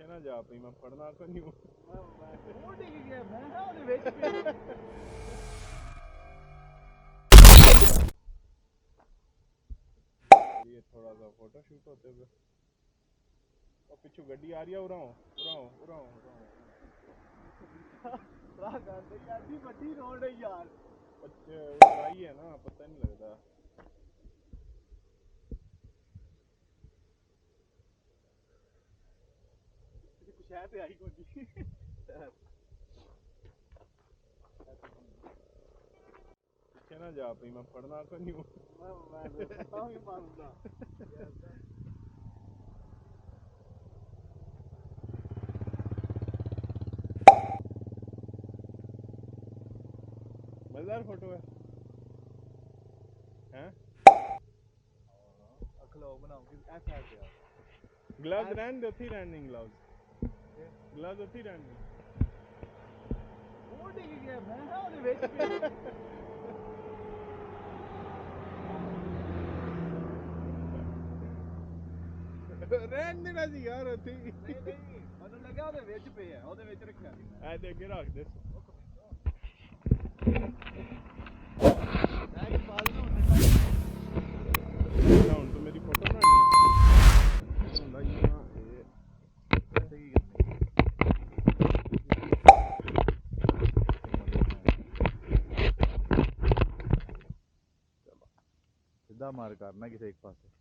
ਨਾ ਜਾ ਪਈ ਮੈਂ ਫੜਨਾ ਕੋ ਨਹੀਂ ਉਹ ਡਿੱਗ ਗਿਆ ਮੈਂ ਹਾਂ ਉਹਦੇ ਵਿੱਚ ये थोड़ा सा फोटो शूट होते हुए और पीछे गड्डी आ रही है उराओ यार बड़ी रोड है यार अच्छा आई है ना पता नहीं लगता कुछ है पे आई कोई पीछे ना जा पई मैं फड़ना को नहीं मैं पता ही मारूंगा मजेदार फोटो है हैं अखलो बनाओ कि ऐसा है ग्लव्स रहने दो थी रनिंग ग्लव्स होती रनिंग वो डिग गया मैं हां ਉਹਦੇ ਵਿੱਚ ਰਹਿਣ ਦੇਣਾ ਸੀ ਯਾਰ ਉੱਥੇ ਨਹੀਂ ਮੈਨੂੰ ਲੱਗਾ ਉਹਦੇ ਵਿੱਚ ਪਿਆ ਉਹਦੇ ਵਿੱਚ ਰੱਖਿਆ ਸੀ ਮੈਂ ਐ ਤੇ ਅੱਗੇ ਰੱਖ ਦੇ ਹੁਣ ਤੂੰ ਮੇਰੀ ਫੋਟੋ ਬਣਾਣੀ ਹੈ ਹੁੰਦਾ ਹੀ ਨਾ ਇਹ ਸਹੀ ਸਿੱਧਾ ਮਾਰ ਕਰਨਾ ਕਿਸੇ ਇੱਕ ਪਾਸੇ